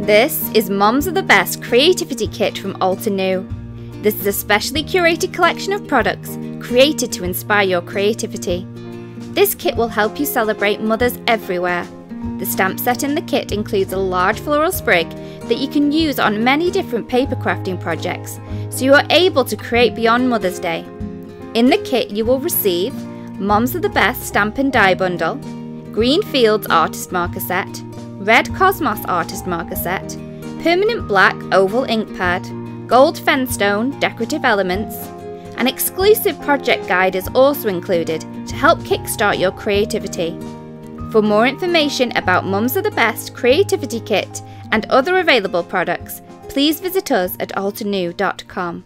This is Moms Are the Best Creativity Kit from Altenew. This is a specially curated collection of products created to inspire your creativity. This kit will help you celebrate mothers everywhere. The stamp set in the kit includes a large floral sprig that you can use on many different paper crafting projects, so you are able to create beyond Mother's Day. In the kit you will receive Moms Are the Best Stamp and Die Bundle, Green Fields Artist Marker Set, Red Cosmos Artist Marker Set, Permanent Black Oval Ink Pad, Gold Fenstone Decorative Elements. An exclusive project guide is also included to help kickstart your creativity. For more information about Moms Are the Best Creativity Kit and other available products, please visit us at altenew.com.